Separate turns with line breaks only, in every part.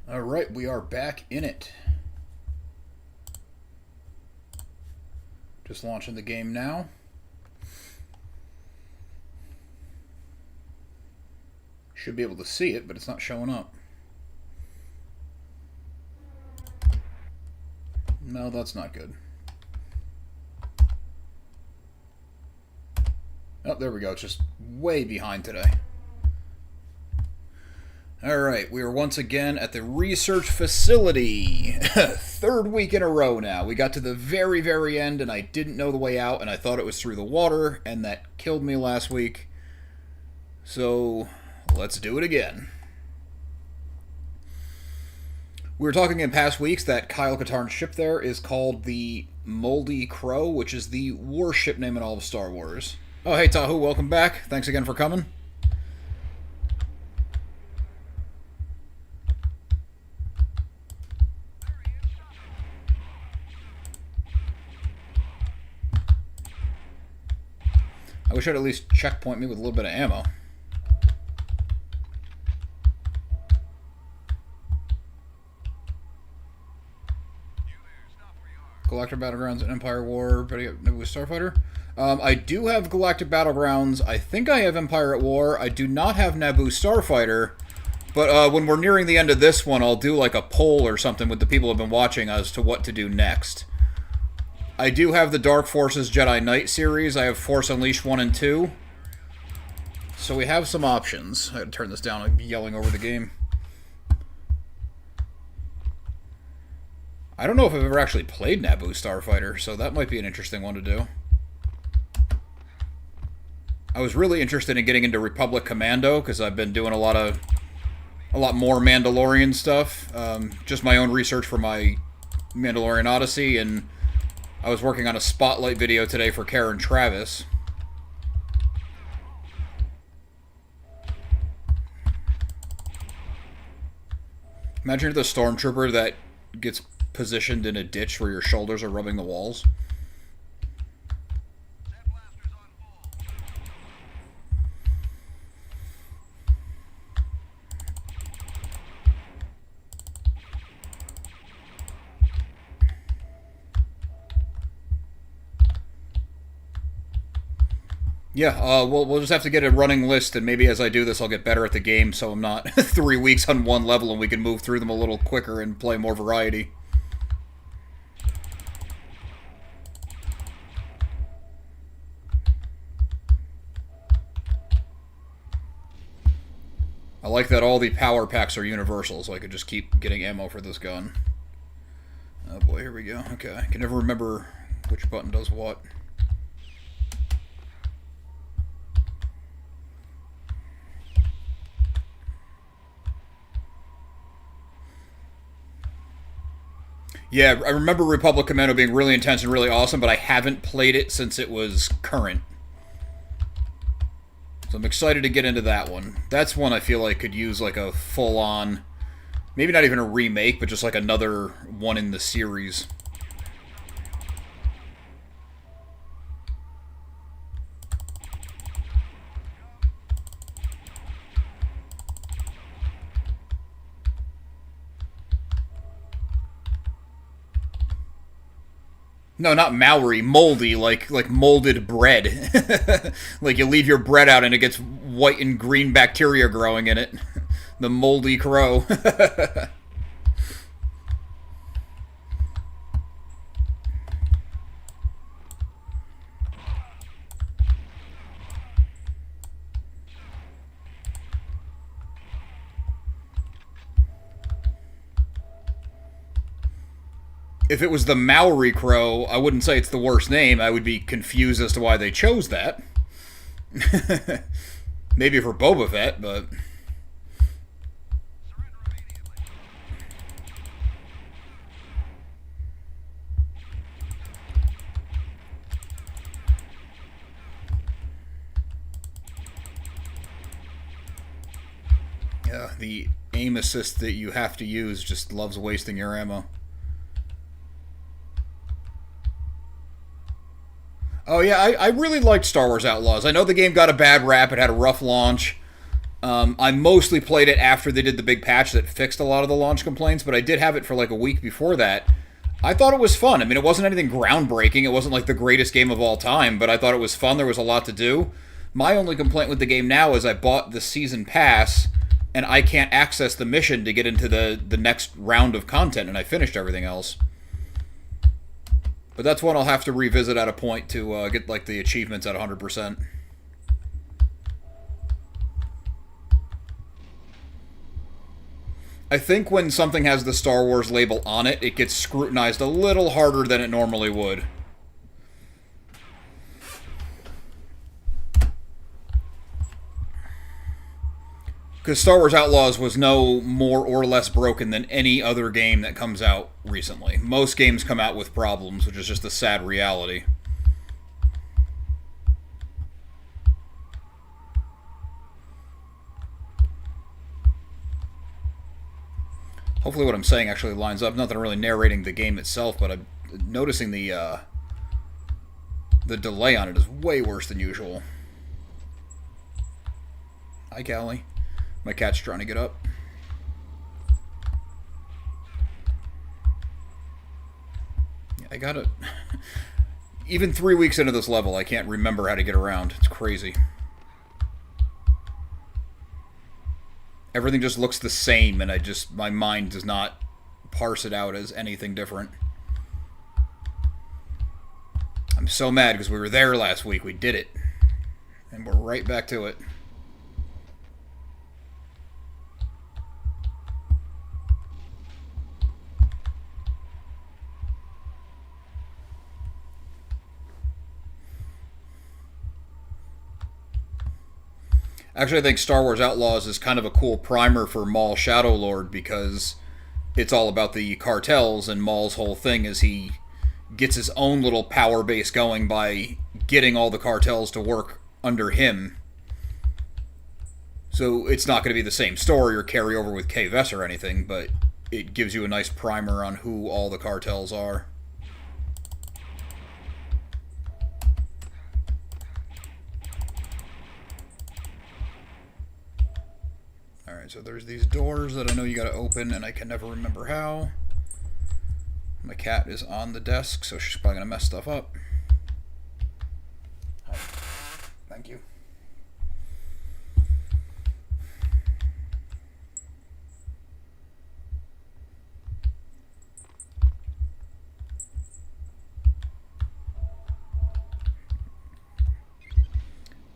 All right, we are back in it. Just launching the game now. Should be able to see it, but it's not showing up. No, that's not good. Oh, there we go. It's just way behind today. Alright, we are once again at the research facility. Third week in a row now. We got to the very, very end, and I didn't know the way out, and I thought it was through the water, and that killed me last week. So, let's do it again. We were talking in past weeks that Kyle Katarn's ship there is called the Moldy Crow, which is the warship name in all of Star Wars. Oh, hey, Tahu, welcome back. Thanks again for coming. I wish I'd at least checkpoint me with a little bit of ammo. Galactic Battlegrounds and Empire War, but Naboo Starfighter. I do have Galactic Battlegrounds. I think I have Empire at War. I do not have Naboo Starfighter. But when we're nearing the end of this one, I'll do like a poll or something with the people who have been watching as to what to do next. I do have the Dark Forces Jedi Knight series. I have Force Unleashed 1 and 2. So we have some options. I had to turn this down. I'm yelling over the game. I don't know if I've ever actually played Naboo Starfighter, so that might be an interesting one to do. I was really interested in getting into Republic Commando, because I've been doing a lot more Mandalorian stuff. Just my own research for my Mandalorian Odyssey, and I was working on a spotlight video today for Karen Travis. Imagine the stormtrooper that gets positioned in a ditch where your shoulders are rubbing the walls. Yeah, we'll just have to get a running list, and maybe as I do this, I'll get better at the game, so I'm not 3 weeks on one level, and we can move through them a little quicker and play more variety. I like that all the power packs are universal, so I could just keep getting ammo for this gun. Oh boy, here we go. Okay, I can never remember which button does what. Yeah, I remember Republic Commando being really intense and really awesome, but I haven't played it since it was current. So I'm excited to get into that one. That's one I feel like could use like a full-on, maybe not even a remake, but just like another one in the series. No, not Maori, moldy, like molded bread. Like you leave your bread out and it gets white and green bacteria growing in it. The moldy crow. If it was the Maori crow, I wouldn't say it's the worst name. I would be confused as to why they chose that. Maybe for Boba Fett, but... Yeah, the aim assist that you have to use just loves wasting your ammo. Oh yeah, I really liked Star Wars Outlaws. I know the game got a bad rap. It had a rough launch. I mostly played it after they did the big patch that fixed a lot of the launch complaints, but I did have it for like a week before that. I thought it was fun. I mean, it wasn't anything groundbreaking. It wasn't like the greatest game of all time, but I thought it was fun. There was a lot to do. My only complaint with the game now is I bought the season pass, and I can't access the mission to get into the next round of content, and I finished everything else. But that's one I'll have to revisit at a point to get like the achievements at 100%. I think when something has the Star Wars label on it, it gets scrutinized a little harder than it normally would. Because Star Wars Outlaws was no more or less broken than any other game that comes out recently. Most games come out with problems, which is just a sad reality. Hopefully what I'm saying actually lines up. Not that I'm really narrating the game itself, but I'm noticing the delay on it is way worse than usual. Hi, Callie. My cat's trying to get up. Yeah, I gotta... Even 3 weeks into this level, I can't remember how to get around. It's crazy. Everything just looks the same, and my mind does not parse it out as anything different. I'm so mad because we were there last week. We did it. And we're right back to it. Actually, I think Star Wars Outlaws is kind of a cool primer for Maul Shadowlord because it's all about the cartels, and Maul's whole thing is he gets his own little power base going by getting all the cartels to work under him. So it's not going to be the same story or carry over with Kay Vess or anything, but it gives you a nice primer on who all the cartels are. Alright, so there's these doors that I know you gotta open, and I can never remember how. My cat is on the desk, so she's probably gonna mess stuff up. Thank you.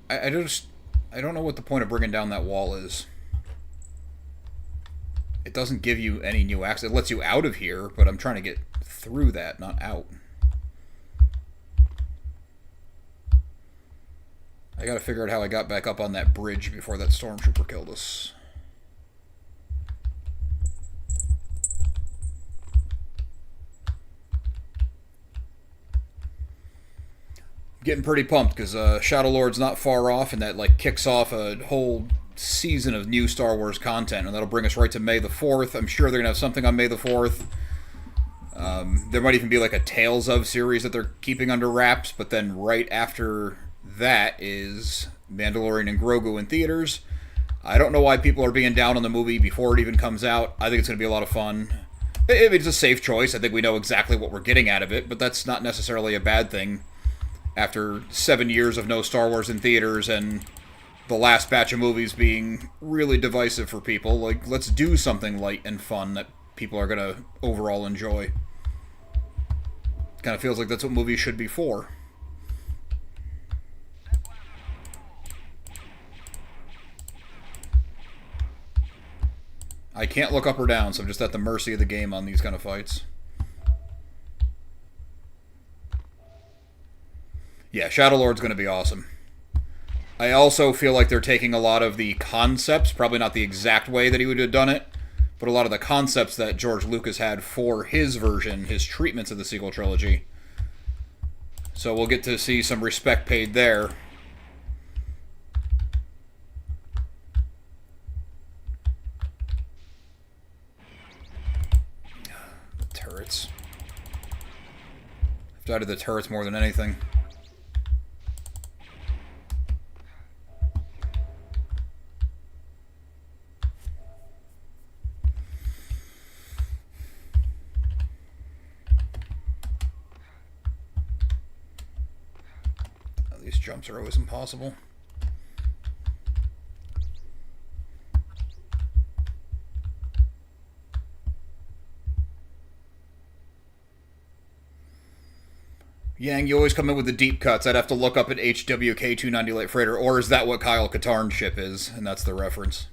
I don't know what the point of bringing down that wall is. It doesn't give you any new access. It lets you out of here, but I'm trying to get through that, not out. I gotta figure out how I got back up on that bridge before that stormtrooper killed us. Getting pretty pumped because Shadowlord's not far off, and that like kicks off a whole season of new Star Wars content, and that'll bring us right to May the 4th. I'm sure they're gonna have something on May the 4th. There might even be like a Tales of series that they're keeping under wraps, but then right after that is Mandalorian and Grogu in theaters. I don't know why people are being down on the movie before it even comes out. I think it's gonna be a lot of fun. It's a safe choice. I think we know exactly what we're getting out of it, but that's not necessarily a bad thing. After 7 years of no Star Wars in theaters and the last batch of movies being really divisive for people, like, let's do something light and fun that people are going to overall enjoy. Kind of feels like that's what movies should be for. I can't look up or down, so I'm just at the mercy of the game on these kind of fights. Yeah, Shadowlord's going to be awesome. I also feel like they're taking a lot of the concepts, probably not the exact way that he would have done it, but a lot of the concepts that George Lucas had for his version, his treatments of the sequel trilogy. So we'll get to see some respect paid there. The turrets. I've died to the turrets more than anything. These jumps are always impossible. Yang, you always come in with the deep cuts. I'd have to look up at HWK 290 Light Freighter, or is that what Kyle Katarn's ship is? And that's the reference.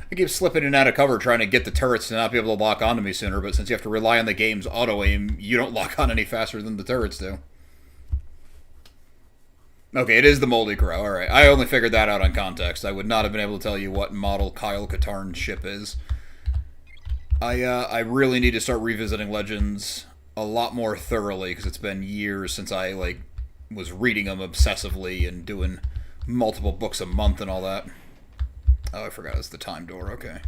I keep slipping in and out of cover trying to get the turrets to not be able to lock onto me sooner, but since you have to rely on the game's auto-aim, you don't lock on any faster than the turrets do. Okay, it is the Moldy Crow. Alright, I only figured that out on context. I would not have been able to tell you what model Kyle Katarn's ship is. I really need to start revisiting Legends a lot more thoroughly, because it's been years since I, was reading them obsessively and doing multiple books a month and all that. Oh, I forgot it's the time door, okay.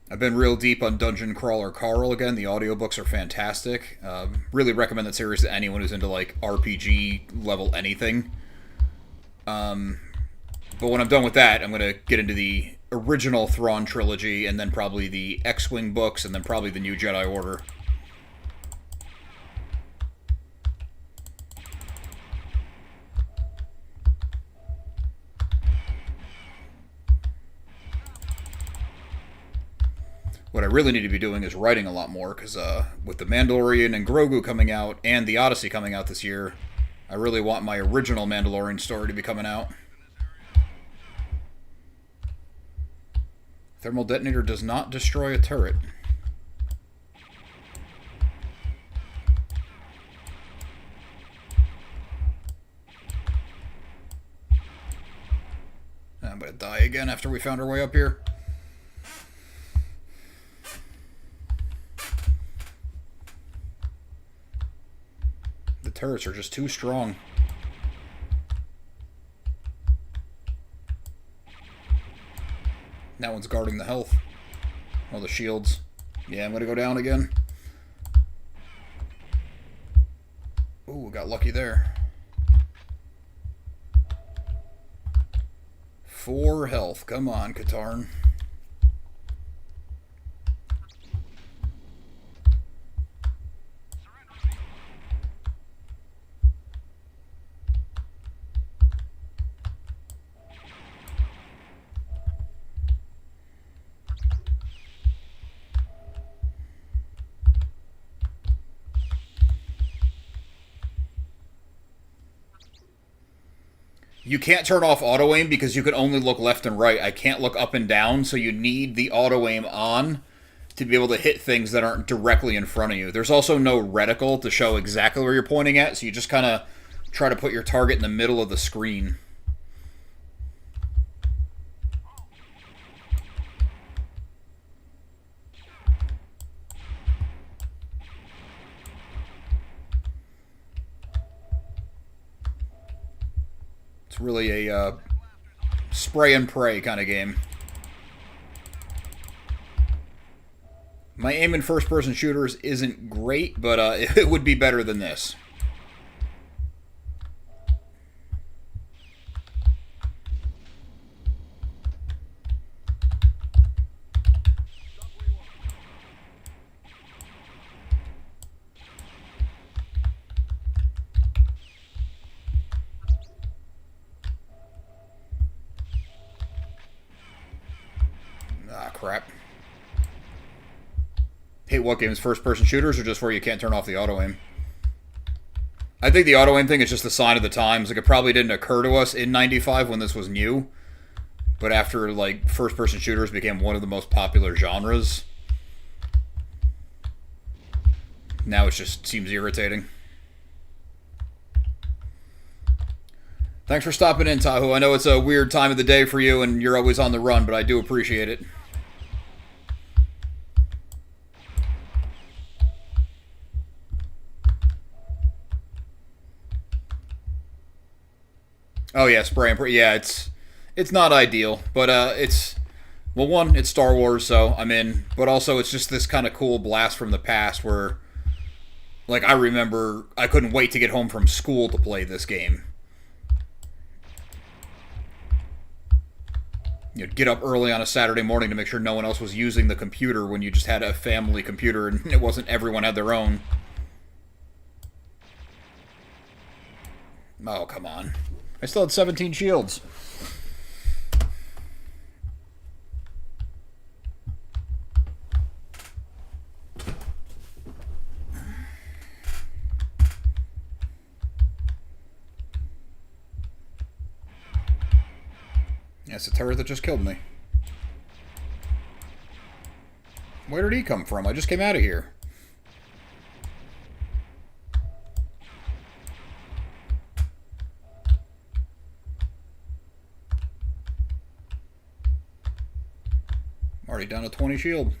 I've been real deep on Dungeon Crawler Carl again. The audiobooks are fantastic. Really recommend that series to anyone who's into, RPG level anything. But when I'm done with that, I'm going to get into the original Thrawn trilogy, and then probably the X-Wing books, and then probably the New Jedi Order. What I really need to be doing is writing a lot more, because with The Mandalorian and Grogu coming out, and The Odyssey coming out this year, I really want my original Mandalorian story to be coming out. Thermal detonator does not destroy a turret. I'm gonna die again after we found our way up here. The turrets are just too strong. That one's guarding the health. Oh, the shields. Yeah, I'm gonna go down again. Ooh, got lucky there. 4 health. Come on, Katarn. You can't turn off auto-aim because you can only look left and right. I can't look up and down, so you need the auto-aim on to be able to hit things that aren't directly in front of you. There's also no reticle to show exactly where you're pointing at, so you just kind of try to put your target in the middle of the screen. It's really a spray and pray kind of game. My aim in first-person shooters isn't great, but it would be better than this. Ah, crap. Hate what games? First-person shooters, or just where you can't turn off the auto-aim? I think the auto-aim thing is just a sign of the times. Like, it probably didn't occur to us in 95 when this was new. But after, first-person shooters became one of the most popular genres, Now it just seems irritating. Thanks for stopping in, Tahu. I know it's a weird time of the day for you and you're always on the run, but I do appreciate it. Oh yeah, spray and pray. Yeah, it's not ideal, but it's, well, one, it's Star Wars, so I'm in, but also it's just this kind of cool blast from the past where, like, I remember I couldn't wait to get home from school to play this game. You'd get up early on a Saturday morning to make sure no one else was using the computer when you just had a family computer and it wasn't everyone had their own. Oh, come on. I still had 17 shields. Yeah, it's a turret that just killed me. Where did he come from? I just came out of here. Already down to 20 shield.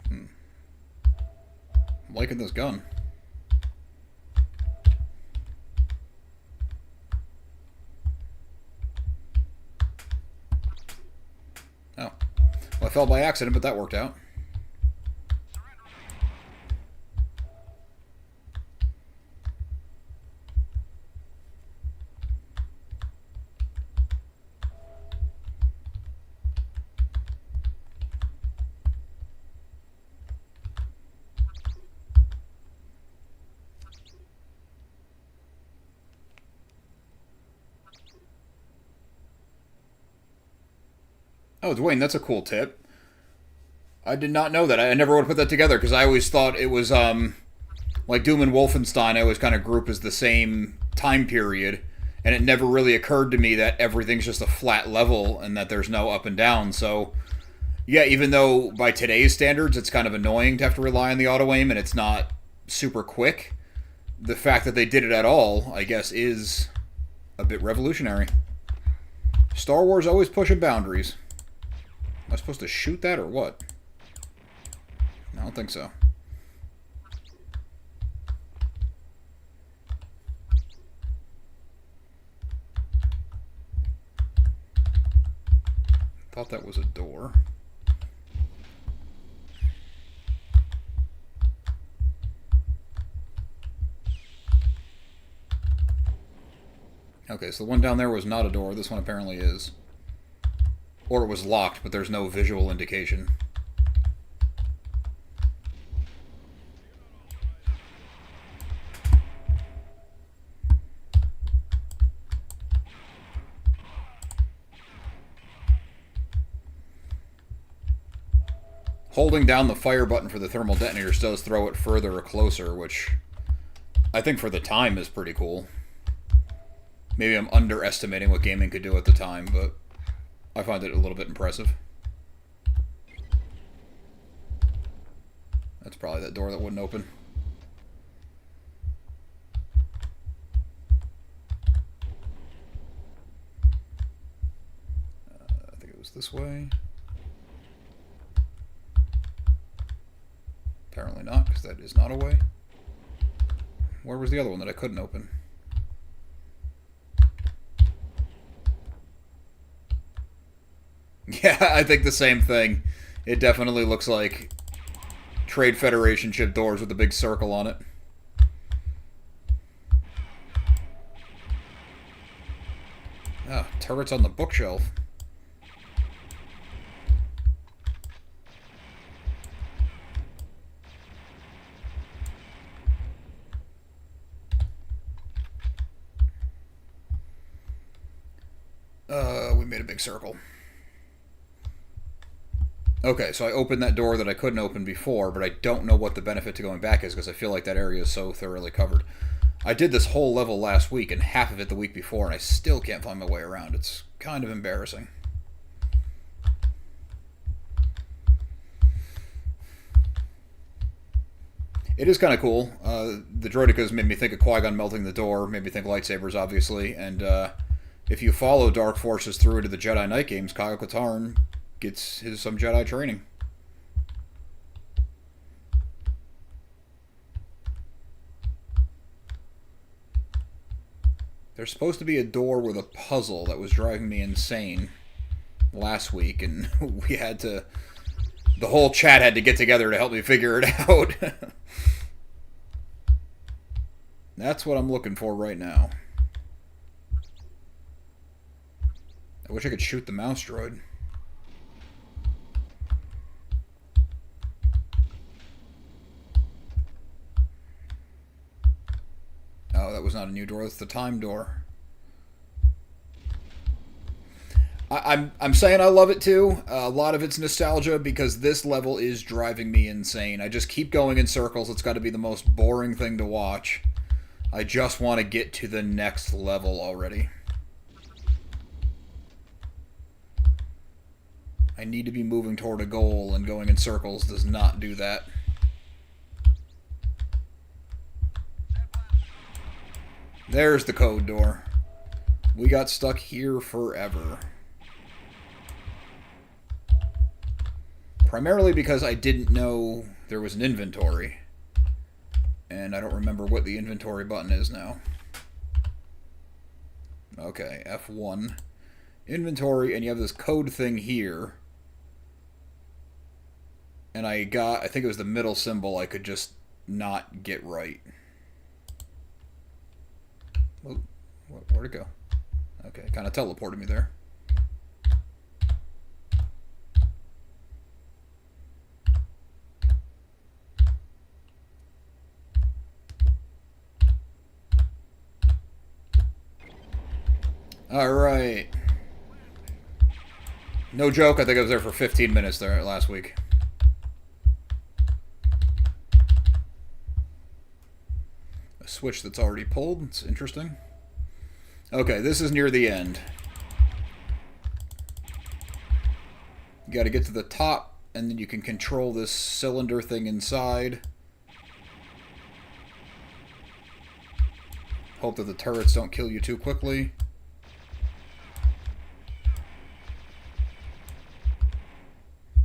I'm liking this gun. Oh. Well, I fell by accident, but that worked out. Oh, Dwayne, that's a cool tip. I did not know that. I never would have put that together because I always thought it was, like Doom and Wolfenstein, I always kind of group as the same time period, and it never really occurred to me that everything's just a flat level and that there's no up and down. So, yeah, even though by today's standards it's kind of annoying to have to rely on the auto-aim and it's not super quick, the fact that they did it at all, I guess, is a bit revolutionary. Star Wars always pushing boundaries. Am I supposed to shoot that or what? I don't think so. Thought that was a door. Okay, so the one down there was not a door. This one apparently is. Or it was locked, but there's no visual indication. Holding down the fire button for the thermal detonators does throw it further or closer, which I think for the time is pretty cool. Maybe I'm underestimating what gaming could do at the time, but I find it a little bit impressive. That's probably that door that wouldn't open. I think it was this way. Apparently not, because that is not a way. Where was the other one that I couldn't open? Yeah, I think the same thing. It definitely looks like Trade Federation ship doors with a big circle on it. Ah, turrets on the bookshelf. We made a big circle. Okay, so I opened that door that I couldn't open before, but I don't know what the benefit to going back is because I feel like that area is so thoroughly covered. I did this whole level last week and half of it the week before, and I still can't find my way around. It's kind of embarrassing. It is kind of cool. The droidicas made me think of Qui-Gon melting the door, made me think lightsabers, obviously, and if you follow Dark Forces through into the Jedi Knight games, Kyle Katarn gets some Jedi training. There's supposed to be a door with a puzzle that was driving me insane last week, and we had to... The whole chat had to get together to help me figure it out. That's what I'm looking for right now. I wish I could shoot the mouse droid. Oh, that was not a new door. That's the time door. I'm saying I love it too. A lot of it's nostalgia because this level is driving me insane. I just keep going in circles. It's got to be the most boring thing to watch. I just want to get to the next level already. I need to be moving toward a goal, and going in circles does not do that. There's the code door. We got stuck here forever. Primarily because I didn't know there was an inventory. And I don't remember what the inventory button is now. Okay, F1. Inventory, and you have this code thing here. And I think it was the middle symbol I could just not get right. Oh, where'd it go? Okay, kind of teleported me there. Alright. No joke, I think I was there for 15 minutes there last week. A switch that's already pulled. It's interesting. Okay, this is near the end. You gotta get to the top, and then you can control this cylinder thing inside. Hope that the turrets don't kill you too quickly.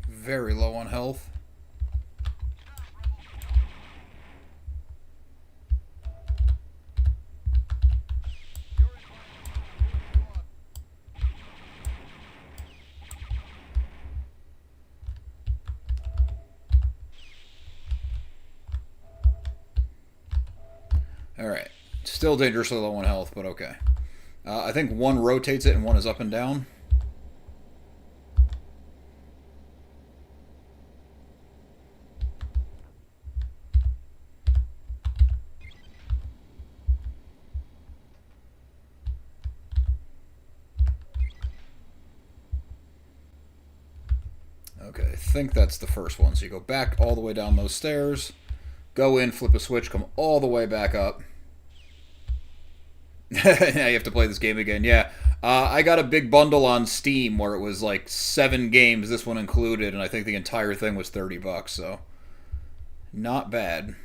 Very low on health. Alright. Still dangerously low on health, but okay. I think one rotates it and one is up and down. Okay, I think that's the first one. So you go back all the way down those stairs, go in, flip a switch, come all the way back up. Now you have to play this game again. Yeah, I got a big bundle on Steam where it was like 7 games, this one included, and I think the entire thing was $30, so not bad.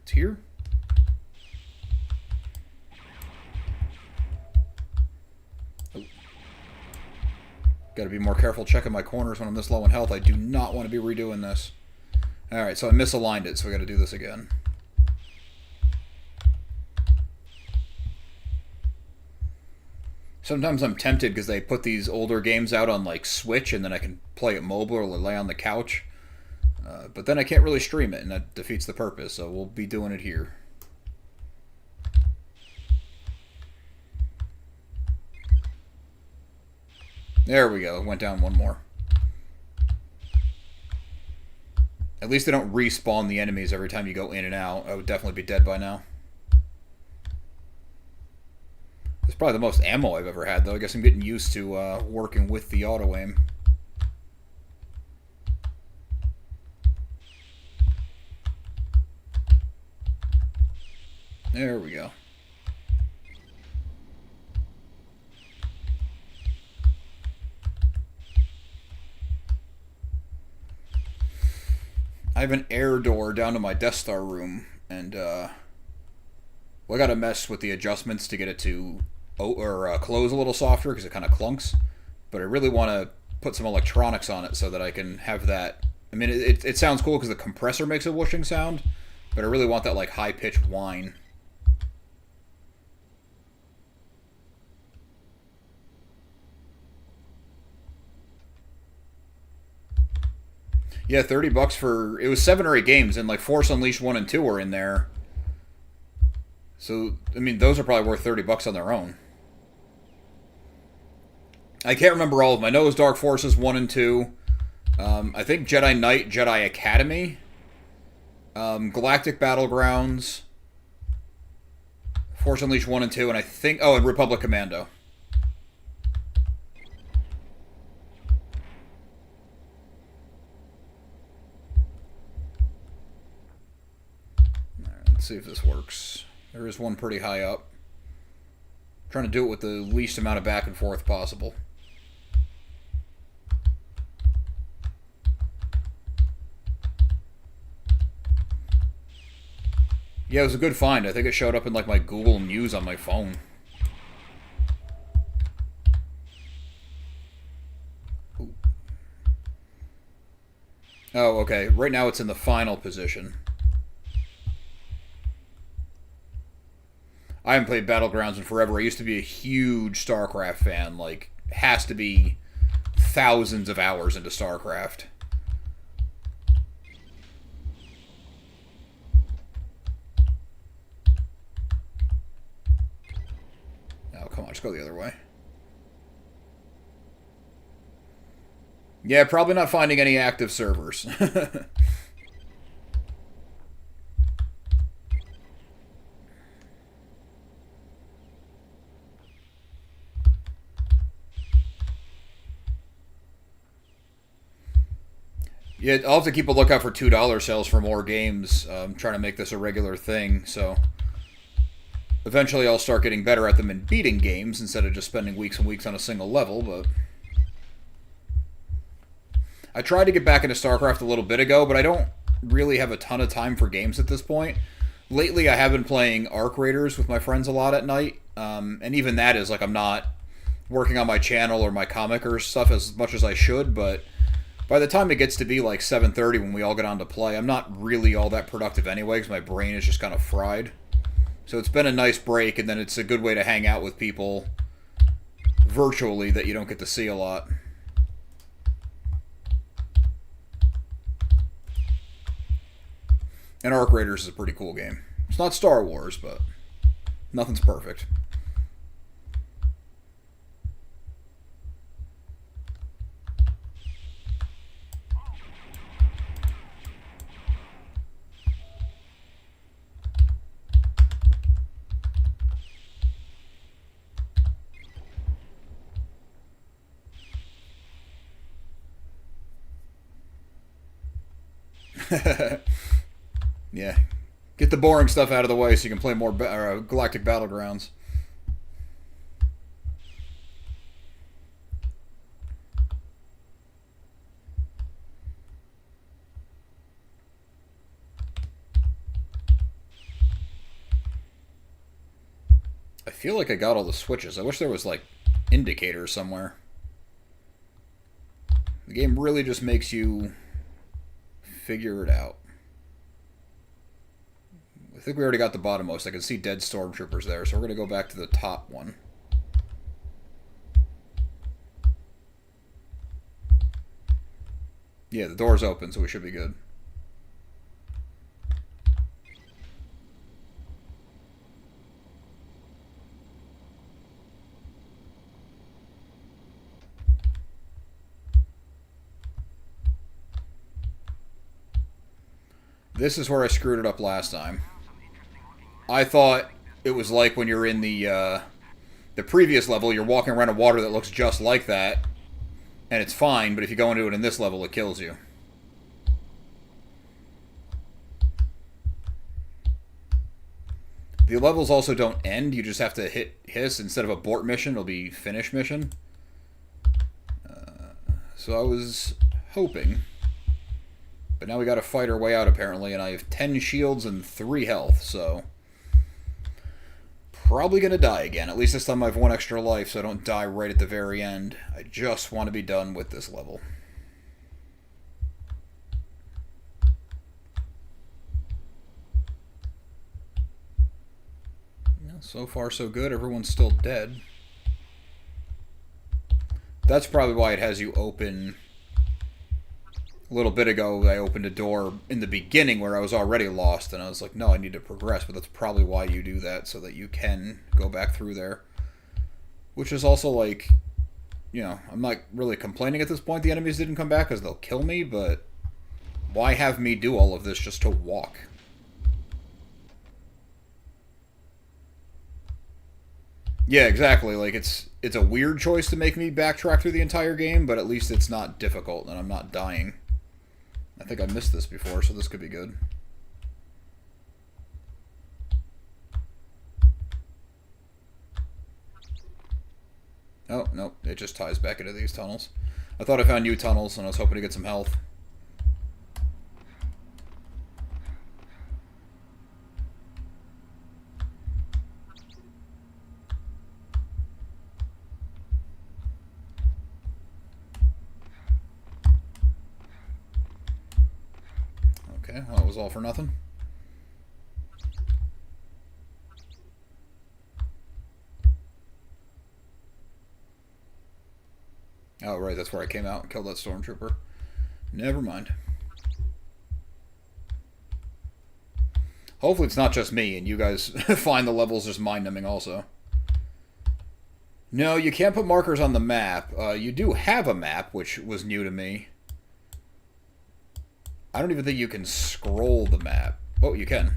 It's here. Got to be more careful checking my corners when I'm this low in health. I do not want to be redoing this. Alright, so I misaligned it, so we got to do this again. Sometimes I'm tempted because they put these older games out on like Switch, and then I can play it mobile or lay on the couch. But then I can't really stream it, and that defeats the purpose, so we'll be doing it here. There we go. Went down one more. At least they don't respawn the enemies every time you go in and out. I would definitely be dead by now. It's probably the most ammo I've ever had, though. I guess I'm getting used to working with the auto-aim. There we go. I have an air door down to my Death Star room, and well, I gotta mess with the adjustments to get it to close a little softer because it kind of clunks. But I really want to put some electronics on it so that I can have that. I mean, it sounds cool because the compressor makes a whooshing sound, but I really want that like high pitched whine. Yeah, $30 for it was 7 or 8 games, and like Force Unleashed 1 and 2 were in there. So I mean, those are probably worth $30 on their own. I can't remember all of them. I know it was Dark Forces 1 and 2. I think Jedi Knight, Jedi Academy, Galactic Battlegrounds, Force Unleashed 1 and 2, and I think and Republic Commando. Let's see if this works. There is one pretty high up. I'm trying to do it with the least amount of back and forth possible. Yeah, it was a good find. I think it showed up in like my Google News on my phone. Ooh. Oh, okay. Right now it's in the final position. I haven't played Battlegrounds in forever. I used to be a huge StarCraft fan. Like, has to be thousands of hours into StarCraft. Oh, come on, just go the other way. Yeah, probably not finding any active servers. Yeah, I'll have to keep a lookout for $2 sales for more games. I'm trying to make this a regular thing, so eventually I'll start getting better at them and beating games instead of just spending weeks and weeks on a single level, but I tried to get back into StarCraft a little bit ago, but I don't really have a ton of time for games at this point. Lately, I have been playing Arc Raiders with my friends a lot at night, and even that is like I'm not working on my channel or my comic or stuff as much as I should, but by the time it gets to be like 7:30 when we all get on to play, I'm not really all that productive anyway because my brain is just kind of fried. So it's been a nice break, and then it's a good way to hang out with people virtually that you don't get to see a lot. And Arc Raiders is a pretty cool game. It's not Star Wars, but nothing's perfect. Yeah. Get the boring stuff out of the way so you can play more Galactic Battlegrounds. I feel like I got all the switches. I wish there was, like, indicators somewhere. The game really just makes you figure it out. I think we already got the bottommost. I can see dead stormtroopers there, so we're going to go back to the top one. Yeah, the door's open, so we should be good. This is where I screwed it up last time. I thought it was like when you're in the previous level, you're walking around a water that looks just like that, and it's fine, but if you go into it in this level, it kills you. The levels also don't end. You just have to hit hiss. Instead of abort mission, it'll be finish mission. So I was hoping. But now we gotta fight our way out, apparently, and I have 10 shields and 3 health, so... Probably gonna die again. At least this time I have 1 extra life, so I don't die right at the very end. I just want to be done with this level. So far, so good. Everyone's still dead. That's probably why it has you open... A little bit ago, I opened a door in the beginning where I was already lost, and I was like, no, I need to progress, but that's probably why you do that, so that you can go back through there. Which is also, like, you know, I'm not really complaining at this point the enemies didn't come back, because they'll kill me, but why have me do all of this just to walk? Yeah, exactly. Like, it's a weird choice to make me backtrack through the entire game, but at least it's not difficult, and I'm not dying. I think I missed this before, so this could be good. Oh, no, it just ties back into these tunnels. I thought I found new tunnels, and I was hoping to get some health. Okay, well, that was all for nothing. Oh, right, that's where I came out and killed that stormtrooper. Never mind. Hopefully it's not just me and you guys find the levels just mind-numbing also. No, you can't put markers on the map. You do have a map, which was new to me. I don't even think you can scroll the map. Oh, you can.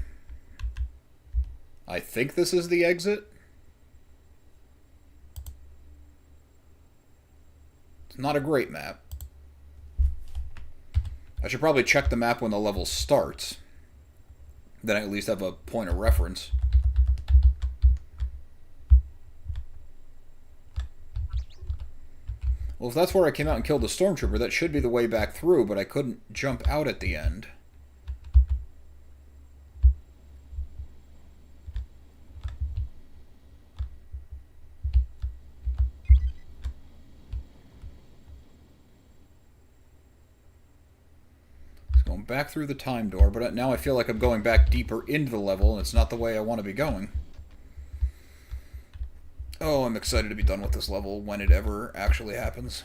I think this is the exit. It's not a great map. I should probably check the map when the level starts. Then I at least have a point of reference. Well, if that's where I came out and killed the stormtrooper, that should be the way back through, but I couldn't jump out at the end. It's going back through the time door, but now I feel like I'm going back deeper into the level, and it's not the way I want to be going. Oh, I'm excited to be done with this level when it ever actually happens.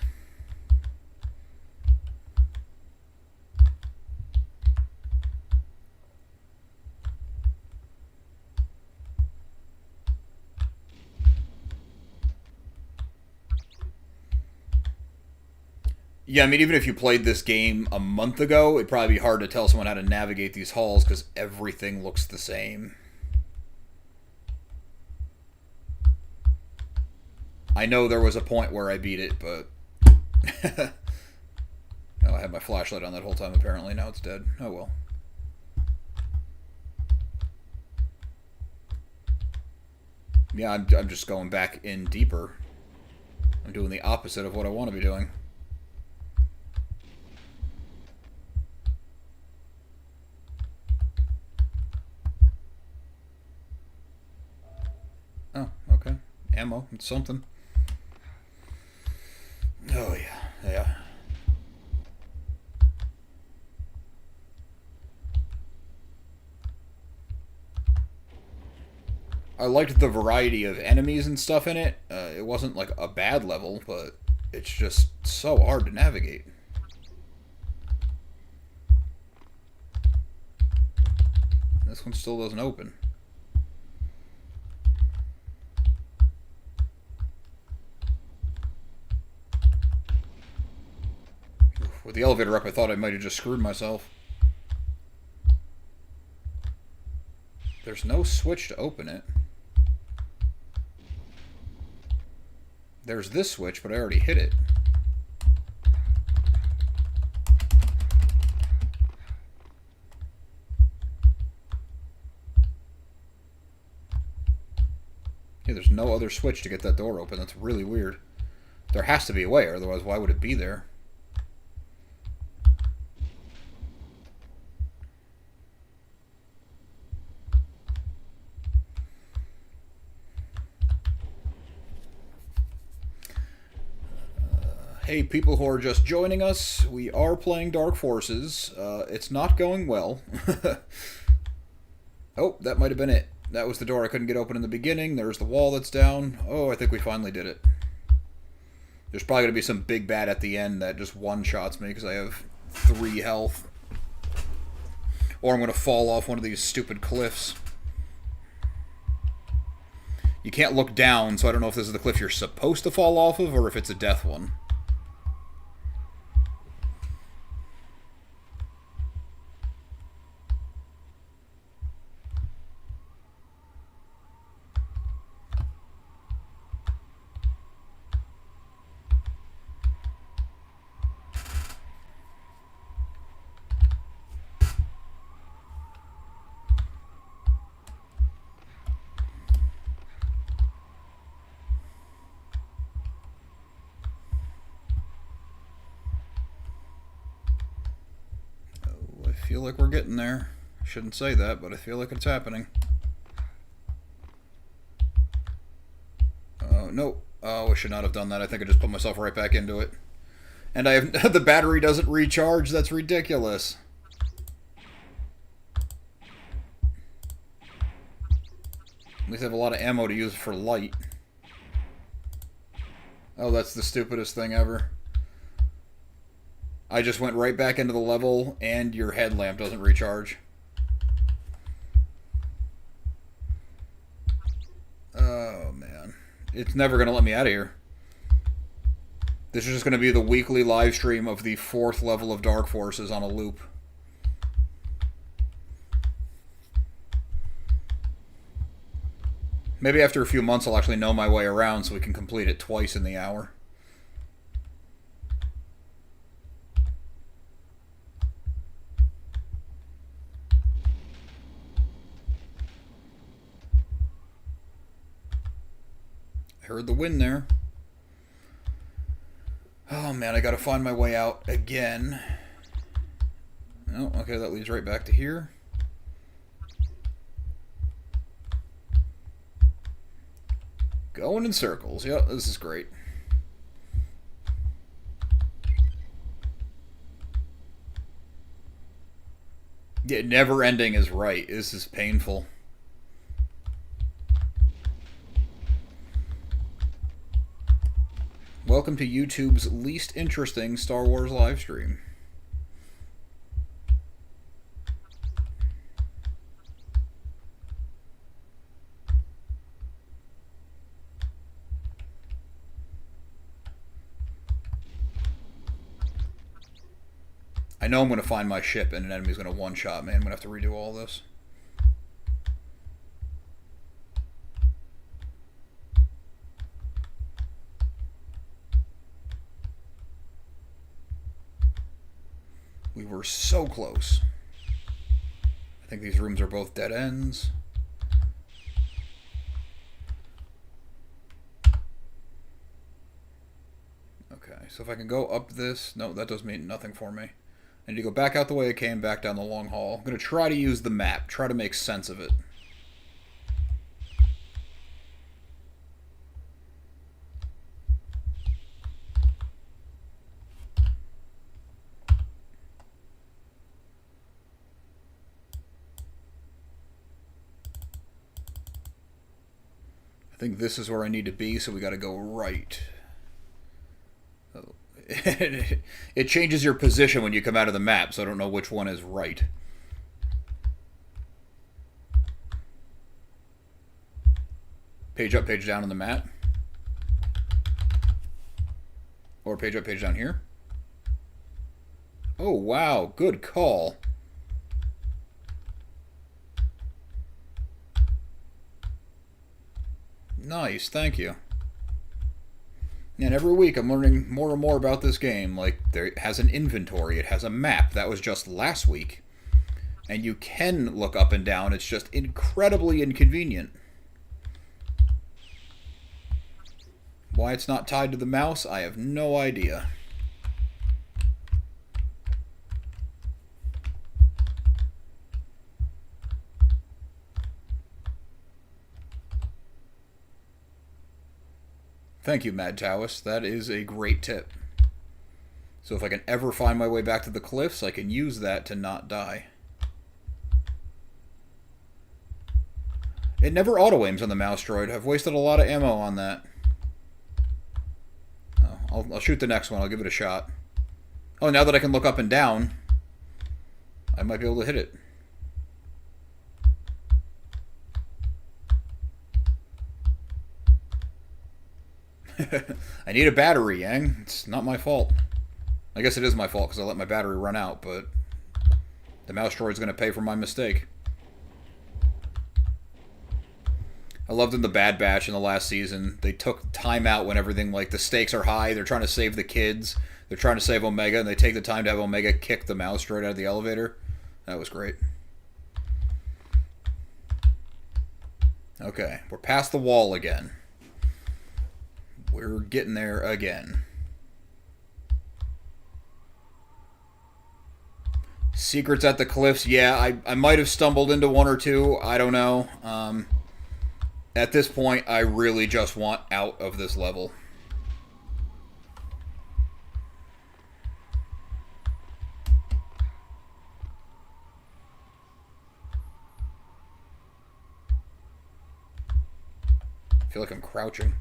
Yeah, I mean, even if you played this game a month ago, it'd probably be hard to tell someone how to navigate these halls because everything looks the same. I know there was a point where I beat it, but... Oh, I had my flashlight on that whole time, apparently. Now it's dead. Oh, well. Yeah, I'm just going back in deeper. I'm doing the opposite of what I want to be doing. Oh, okay. Ammo. It's something. Oh, yeah. Yeah. I liked the variety of enemies and stuff in it. It wasn't like a bad level, but it's just so hard to navigate. This one still doesn't open. With the elevator up, I thought I might have just screwed myself. There's no switch to open it. There's this switch, but I already hit it. Yeah, there's no other switch to get that door open. That's really weird. There has to be a way, or otherwise why would it be there? Hey, people who are just joining us, we are playing Dark Forces. It's not going well. Oh, that might have been it. That was the door I couldn't get open in the beginning. There's the wall that's down. Oh, I think we finally did it. There's probably going to be some big bad at the end that just one-shots me because I have 3 health. Or I'm going to fall off one of these stupid cliffs. You can't look down, so I don't know if this is the cliff you're supposed to fall off of or if it's a death one. I feel like we're getting there. I shouldn't say that, but I feel like it's happening. No. Oh, I should not have done that. I think I just put myself right back into it. And I have the battery doesn't recharge. That's ridiculous. At least I have a lot of ammo to use for light. Oh, that's the stupidest thing ever. I just went right back into the level, and your headlamp doesn't recharge. Oh, man. It's never going to let me out of here. This is just going to be the weekly live stream of the 4th level of Dark Forces on a loop. Maybe after a few months I'll actually know my way around so we can complete it twice in the hour. Heard the wind there. Oh man, I gotta find my way out again. Oh, okay, that leads right back to here. Going in circles. Yep, this is great. Yeah, never ending is right. This is painful. Welcome to YouTube's least interesting Star Wars livestream. I know I'm going to find my ship and an enemy's going to one-shot me. I'm going to have to redo all this. We were so close. I think these rooms are both dead ends. Okay, so if I can go up this... No, that does mean nothing for me. I need to go back out the way I came, back down the long hall. I'm going to try to use the map, try to make sense of it. I think this is where I need to be, so we got to go right. Oh. It changes your position when you come out of the map, so I don't know which one is right. Page up, page down on the map. Or page up, page down here. Oh, wow. Good call. Nice, thank you. And every week I'm learning more and more about this game. Like, it has an inventory, it has a map. That was just last week. And you can look up and down, it's just incredibly inconvenient. Why it's not tied to the mouse, I have no idea. Thank you, Mad Taoist. That is a great tip. So if I can ever find my way back to the cliffs, I can use that to not die. It never auto-aims on the mouse droid. I've wasted a lot of ammo on that. Oh, I'll shoot the next one. I'll give it a shot. Oh, now that I can look up and down, I might be able to hit it. I need a battery, Yang. It's not my fault. I guess it is my fault because I let my battery run out, but the mouse droid's going to pay for my mistake. I loved in the Bad Batch in the last season. They took time out when everything, like, the stakes are high. They're trying to save the kids. They're trying to save Omega, and they take the time to have Omega kick the mouse droid out of the elevator. That was great. Okay, we're past the wall again. We're getting there again. Secrets at the cliffs. Yeah, I might have stumbled into one or two. I don't know. At this point, I really just want out of this level. I feel like I'm crouching.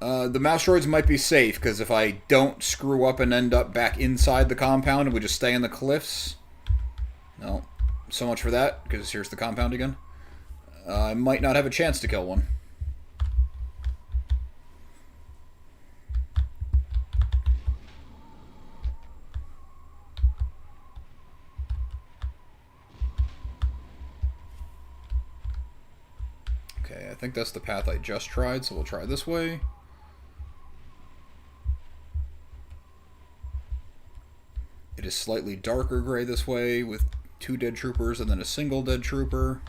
The mouse droids might be safe, because if I don't screw up and end up back inside the compound and we just stay in the cliffs... No, so much for that, because here's the compound again. I might not have a chance to kill one. Okay, I think that's the path I just tried, so we'll try this way. It is slightly darker gray this way, with 2 dead troopers and then a single dead trooper.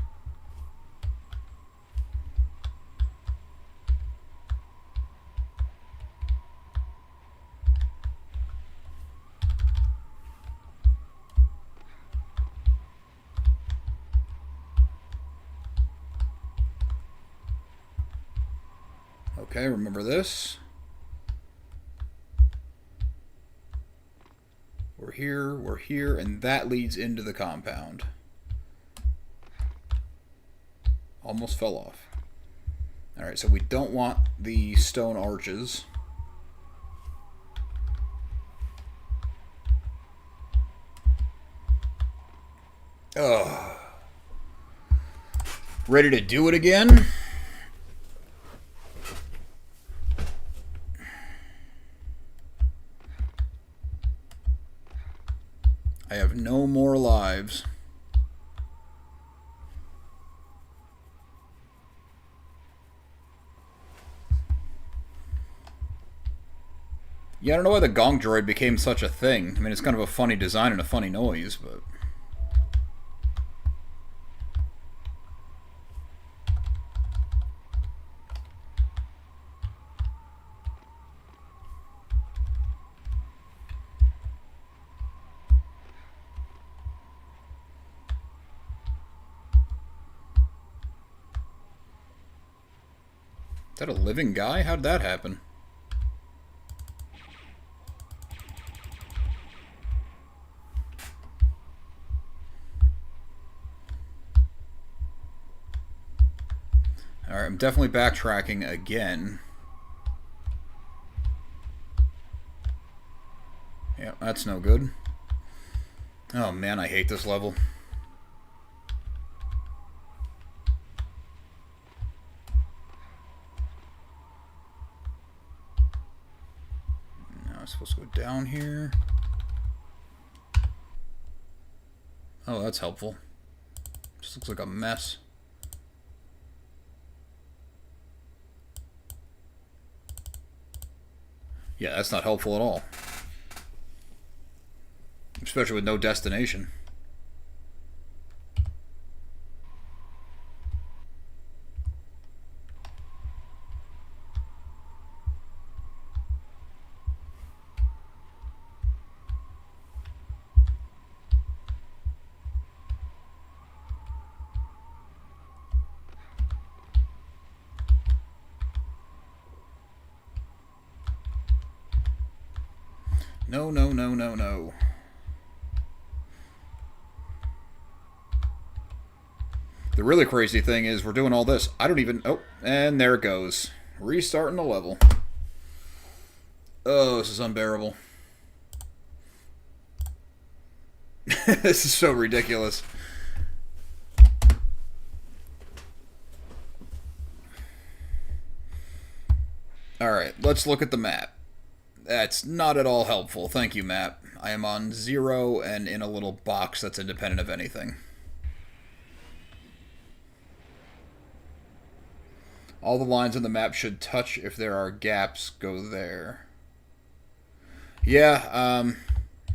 Okay, remember this. We're here, and that leads into the compound. Almost fell off. Alright, so we don't want the stone arches. Ugh. Ready to do it again? I have no more lives. Yeah, I don't know why the gong droid became such a thing. I mean, it's kind of a funny design and a funny noise, but... Is that a living guy? How'd that happen? Alright, I'm definitely backtracking again. Yeah, that's no good. Oh man, I hate this level. Supposed to go down here. Oh, that's helpful. Just looks like a mess. Yeah, that's not helpful at all. Especially with no destination. No, no, no, no, no. The really crazy thing is we're doing all this. I don't even... Oh, and there it goes. Restarting the level. Oh, this is unbearable. This is so ridiculous. Alright, let's look at the map. That's not at all helpful. Thank you, map. I am on 0 and in a little box that's independent of anything. All the lines on the map should touch. If there are gaps, go there. Yeah,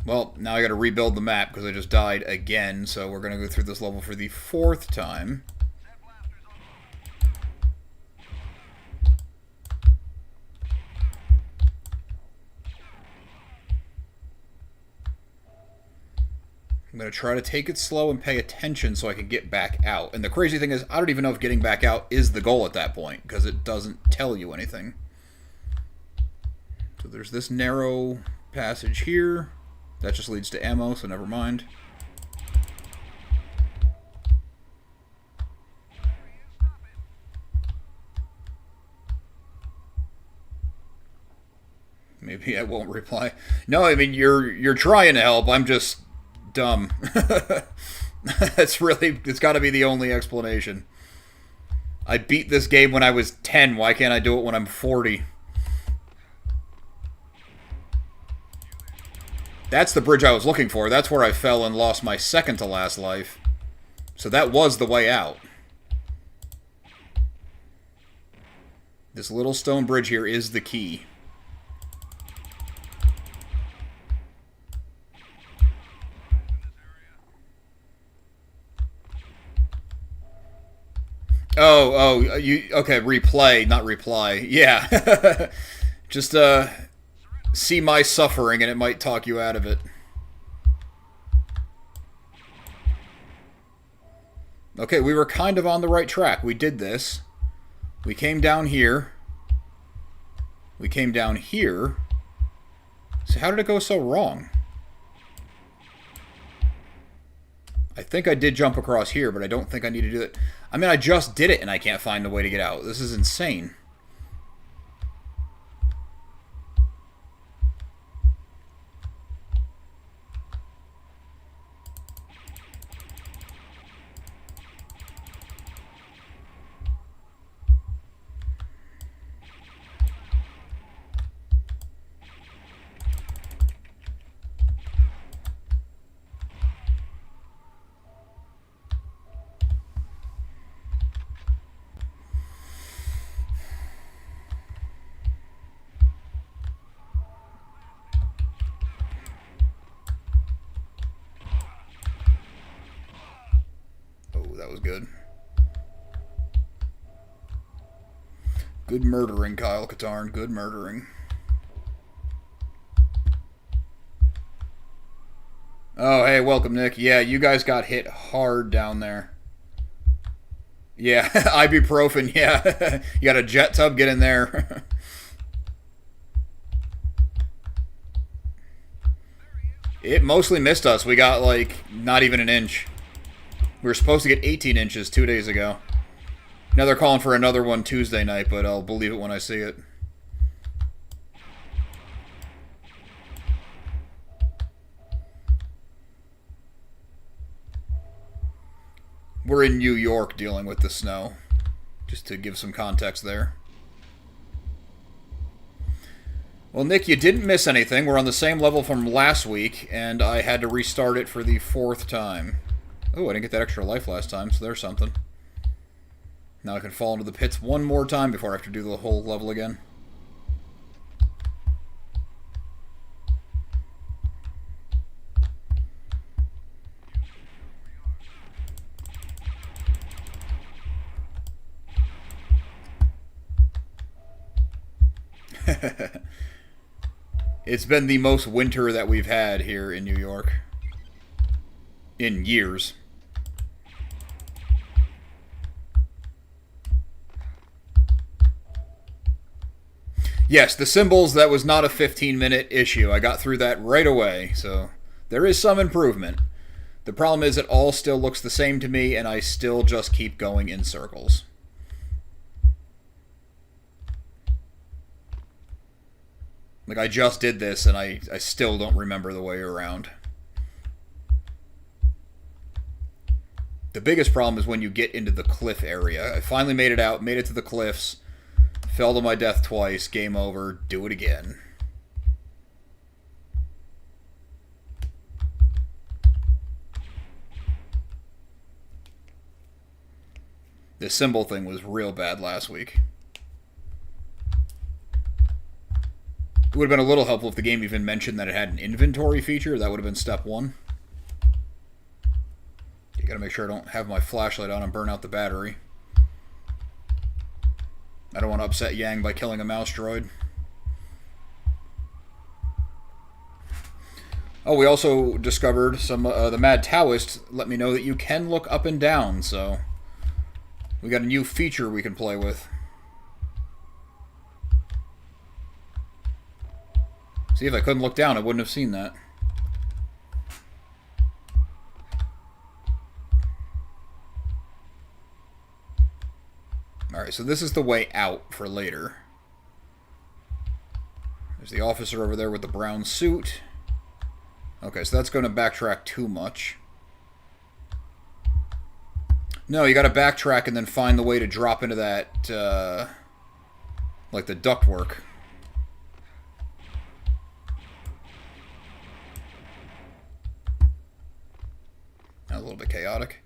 well, now I gotta rebuild the map because I just died again, so we're gonna go through this level for the 4th time. I'm going to try to take it slow and pay attention so I can get back out. And the crazy thing is, I don't even know if getting back out is the goal at that point, because it doesn't tell you anything. So there's this narrow passage here. That just leads to ammo, so never mind. Maybe I won't reply. No, I mean, you're trying to help. I'm just... dumb. It's got to be the only explanation. I beat this game when I was 10. Why can't I do it when I'm 40? That's the bridge I was looking for. That's where I fell and lost my second to last life. So that was the way out. This little stone bridge here is the key. Oh, you okay? Replay, not reply. Yeah, just see my suffering, and it might talk you out of it. Okay, we were kind of on the right track. We did this. We came down here. We came down here. So how did it go so wrong? I think I did jump across here, but I don't think I need to do it. I mean, I just did it, and I can't find a way to get out. This is insane. That was good. Good murdering, Kyle Katarn. Good murdering. Oh, hey, welcome, Nick. Yeah, you guys got hit hard down there. Yeah, ibuprofen, yeah. You got a jet tub, get in there. It mostly missed us. We got, like, not even an inch. We were supposed to get 18 inches 2 days ago. Now they're calling for another one Tuesday night, but I'll believe it when I see it. We're in New York dealing with the snow, just to give some context there. Well, Nick, you didn't miss anything. We're on the same level from last week, and I had to restart it for the 4th time. Oh, I didn't get that extra life last time, so there's something. Now I can fall into the pits one more time before I have to do the whole level again. It's been the most winter that we've had here in New York. In years. Yes, the symbols, that was not a 15-minute issue. I got through that right away, so there is some improvement. The problem is it all still looks the same to me, and I still just keep going in circles. Like, I just did this, and I still don't remember the way around. The biggest problem is when you get into the cliff area. I finally made it out, made it to the cliffs, fell to my death twice, game over, do it again. This symbol thing was real bad last week. It would have been a little helpful if the game even mentioned that it had an inventory feature. That would have been step one. You gotta make sure I don't have my flashlight on and burn out the battery. I don't want to upset Yang by killing a mouse droid. Oh, we also discovered some, the Mad Taoist let me know that you can look up and down, so we got a new feature we can play with. See, if I couldn't look down, I wouldn't have seen that. Alright, so this is the way out for later. There's the officer over there with the brown suit. Okay, so that's going to backtrack too much. No, you got to backtrack and then find the way to drop into that, like the ductwork. A little bit chaotic.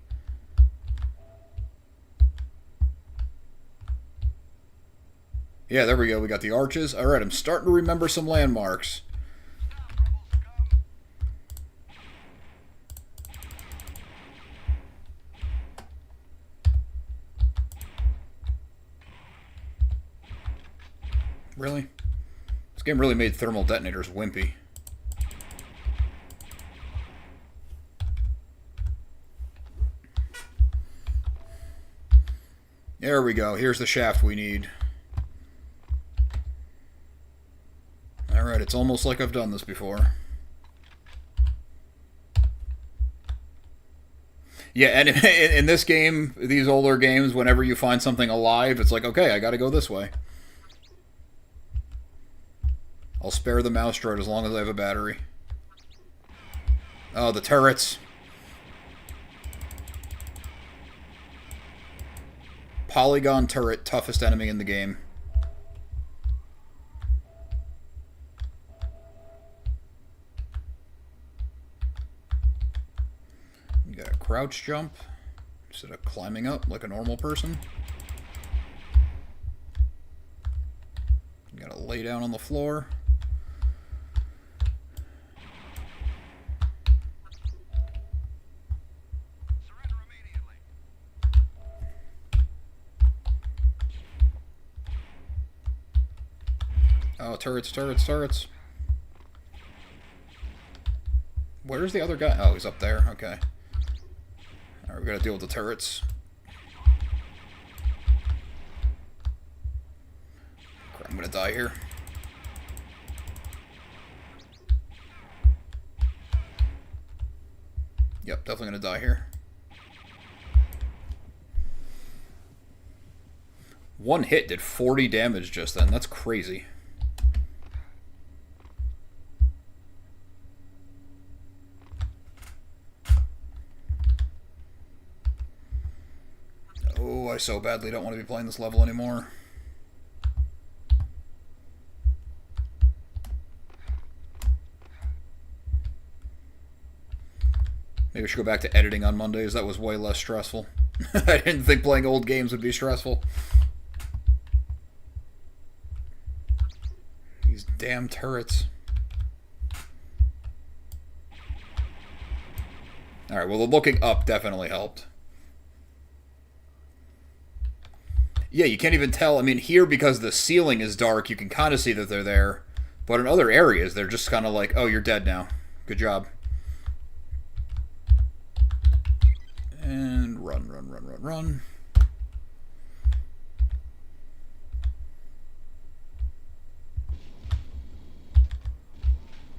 Yeah, there we go. We got the arches. Alright, I'm starting to remember some landmarks. Really? This game really made thermal detonators wimpy. There we go. Here's the shaft we need. Alright, it's almost like I've done this before. Yeah, and in this game, these older games, whenever you find something alive, it's like, okay, I gotta go this way. I'll spare the mouse droid as long as I have a battery. Oh, the turrets. Polygon turret, toughest enemy in the game. You got a crouch jump instead of climbing up like a normal person. You gotta lay down on the floor. Oh, turrets, turrets, turrets. Where's the other guy? Oh, he's up there. Okay. Alright, we gotta deal with the turrets. Crap, I'm gonna die here. Yep, definitely gonna die here. One hit did 40 damage just then. That's crazy. Oh, I so badly don't want to be playing this level anymore. Maybe I should go back to editing on Mondays. That was way less stressful. I didn't think playing old games would be stressful. These damn turrets. Alright, well, the looking up definitely helped. Yeah, you can't even tell. I mean, here, because the ceiling is dark, you can kind of see that they're there. But in other areas, they're just kind of like, oh, you're dead now. Good job. And run, run, run, run, run.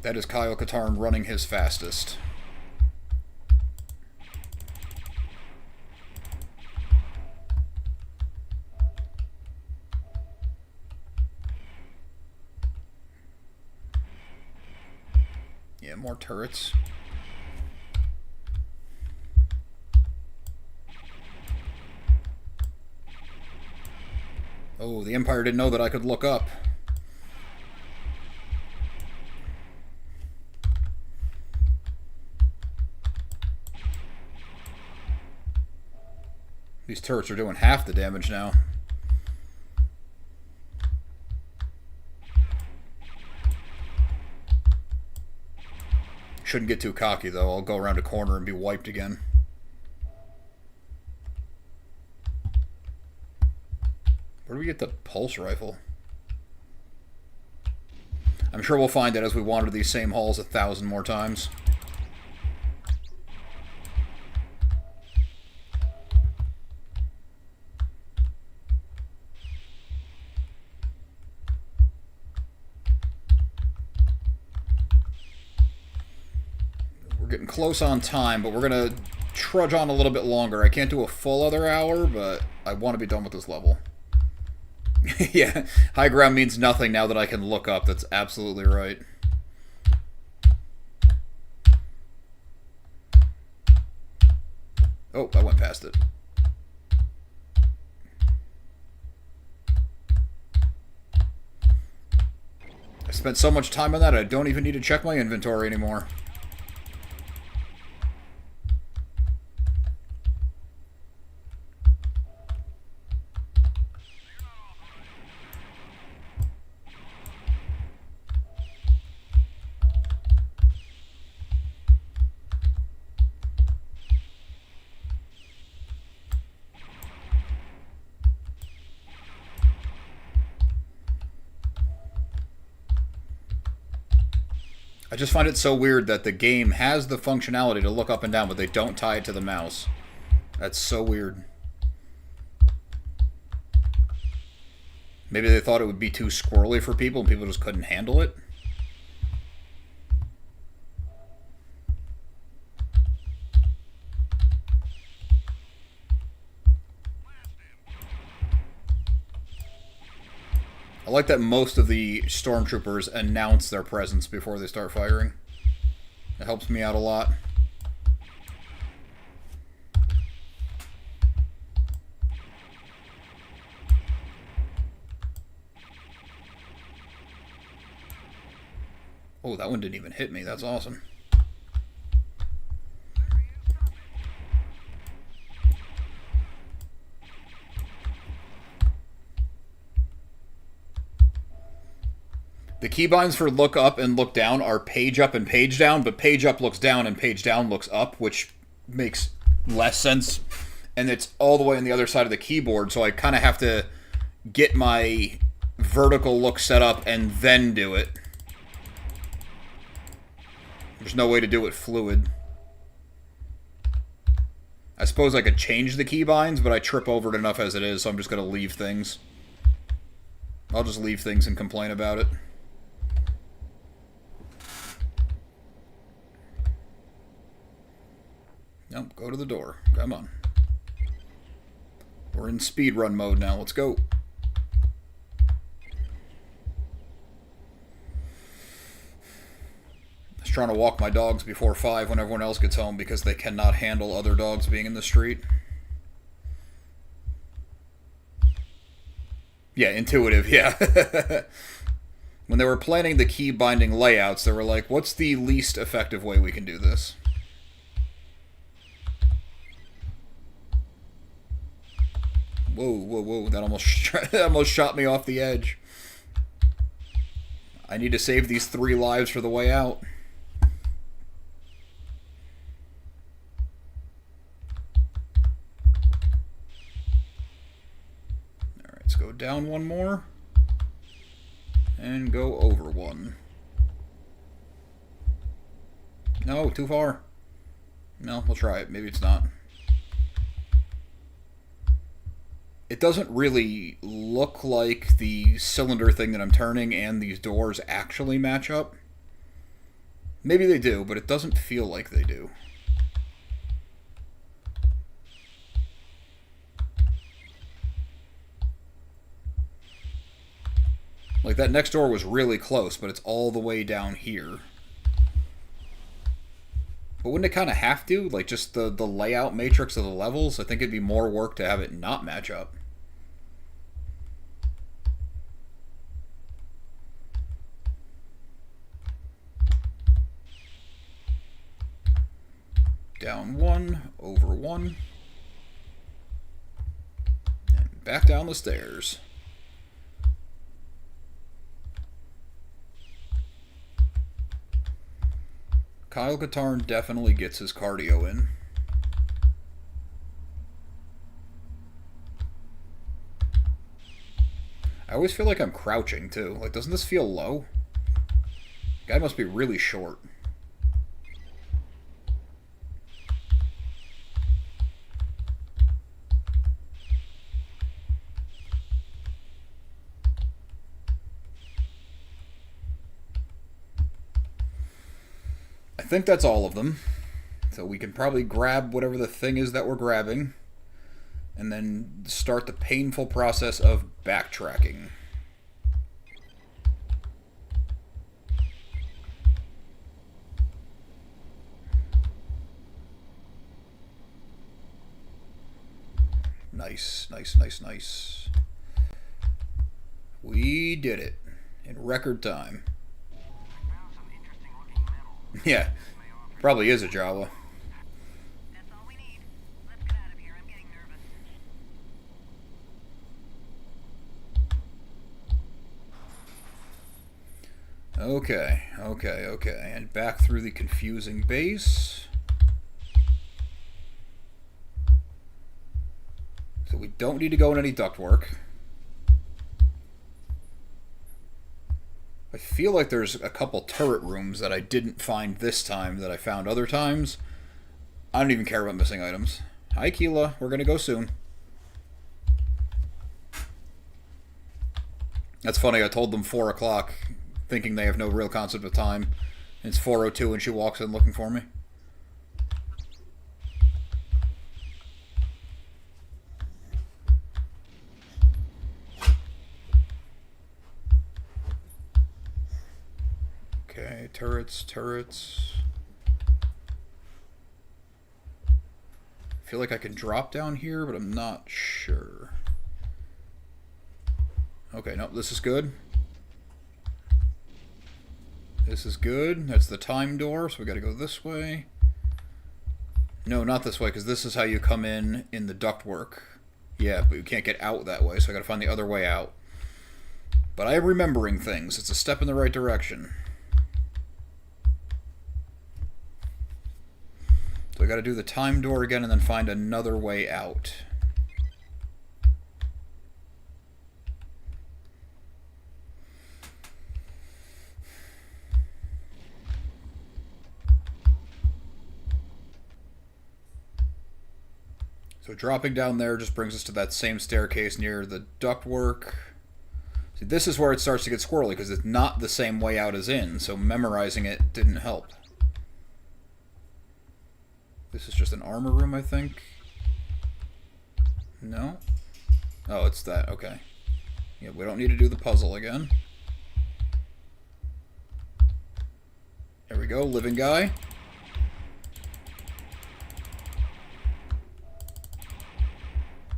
That is Kyle Katarn running his fastest. Yeah, more turrets. Oh, the Empire didn't know that I could look up. These turrets are doing half the damage now. Shouldn't get too cocky, though. I'll go around a corner and be wiped again. Where do we get the pulse rifle? I'm sure we'll find it as we wander these same halls 1,000 more times. We're getting close on time, but we're going to trudge on a little bit longer. I can't do a full other hour, but I want to be done with this level. Yeah, high ground means nothing now that I can look up. That's absolutely right. Oh, I went past it. I spent so much time on that, I don't even need to check my inventory anymore. I just find it so weird that the game has the functionality to look up and down, but they don't tie it to the mouse. That's so weird. Maybe they thought it would be too squirrely for people and people just couldn't handle it. I like that most of the stormtroopers announce their presence before they start firing. It helps me out a lot. Oh, that one didn't even hit me. That's awesome. The keybinds for look up and look down are page up and page down, but page up looks down and page down looks up, which makes less sense. And it's all the way on the other side of the keyboard, so I kind of have to get my vertical look set up and then do it. There's no way to do it fluid. I suppose I could change the keybinds, but I trip over it enough as it is, so I'm just going to leave things. I'll just leave things and complain about it. Nope, go to the door. Come on. We're in speedrun mode now. Let's go. I was trying to walk my dogs before 5 when everyone else gets home because they cannot handle other dogs being in the street. Yeah, intuitive, yeah. When they were planning the key binding layouts, they were like, what's the least effective way we can do this? Whoa, whoa, whoa, that almost shot me off the edge. I need to save these 3 lives for the way out. Alright, let's go down 1 more. And go over 1. No, too far. No, we'll try it. Maybe it's not. It doesn't really look like the cylinder thing that I'm turning and these doors actually match up. Maybe they do, but it doesn't feel like they do. Like, that next door was really close, but it's all the way down here. But wouldn't it kind of have to? Like, just the layout matrix of the levels? I think it'd be more work to have it not match up. Down 1, over 1. And back down the stairs. Kyle Katarn definitely gets his cardio in. I always feel like I'm crouching, too. Like, doesn't this feel low? Guy must be really short. I think that's all of them. So we can probably grab whatever the thing is that we're grabbing, and then start the painful process of backtracking. Nice, nice, nice, nice. We did it in record time. Yeah, probably is a Jawa.
That's all we need. Let's get out of here. I'm getting nervous.
Okay, okay, okay. And back through the confusing base. So we don't need to go in any ductwork. I feel like there's a couple turret rooms that I didn't find this time that I found other times. I don't even care about missing items. Hi, Keela. We're going to go soon. That's funny. I told them 4 o'clock, thinking they have no real concept of time. It's 4:02 and she walks in looking for me. Okay, turrets, turrets. I feel like I can drop down here, but I'm not sure. Okay, no, this is good. This is good. That's the time door, so we gotta go this way. No, not this way, because this is how you come in the ductwork. Yeah, but you can't get out that way, so I gotta find the other way out. But I am remembering things. It's a step in the right direction. So I gotta do the time door again and then find another way out. So dropping down there just brings us to that same staircase near the ductwork. See, this is where it starts to get squirrely because it's not the same way out as in, so memorizing it didn't help. This is just an armor room, I think. No? Oh, it's that. Okay. Yeah, we don't need to do the puzzle again. There we go, living guy.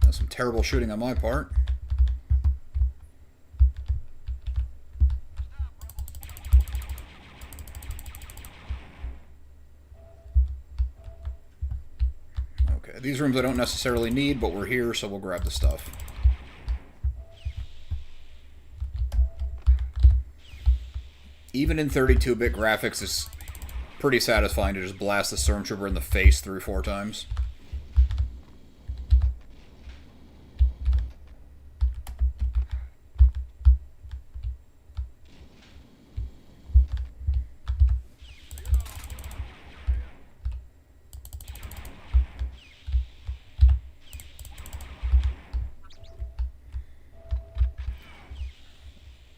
That's some terrible shooting on my part. Okay, these rooms I don't necessarily need, but we're here, so we'll grab the stuff. Even in 32-bit graphics, it's pretty satisfying to just blast the Stormtrooper in the face 3 or 4 times.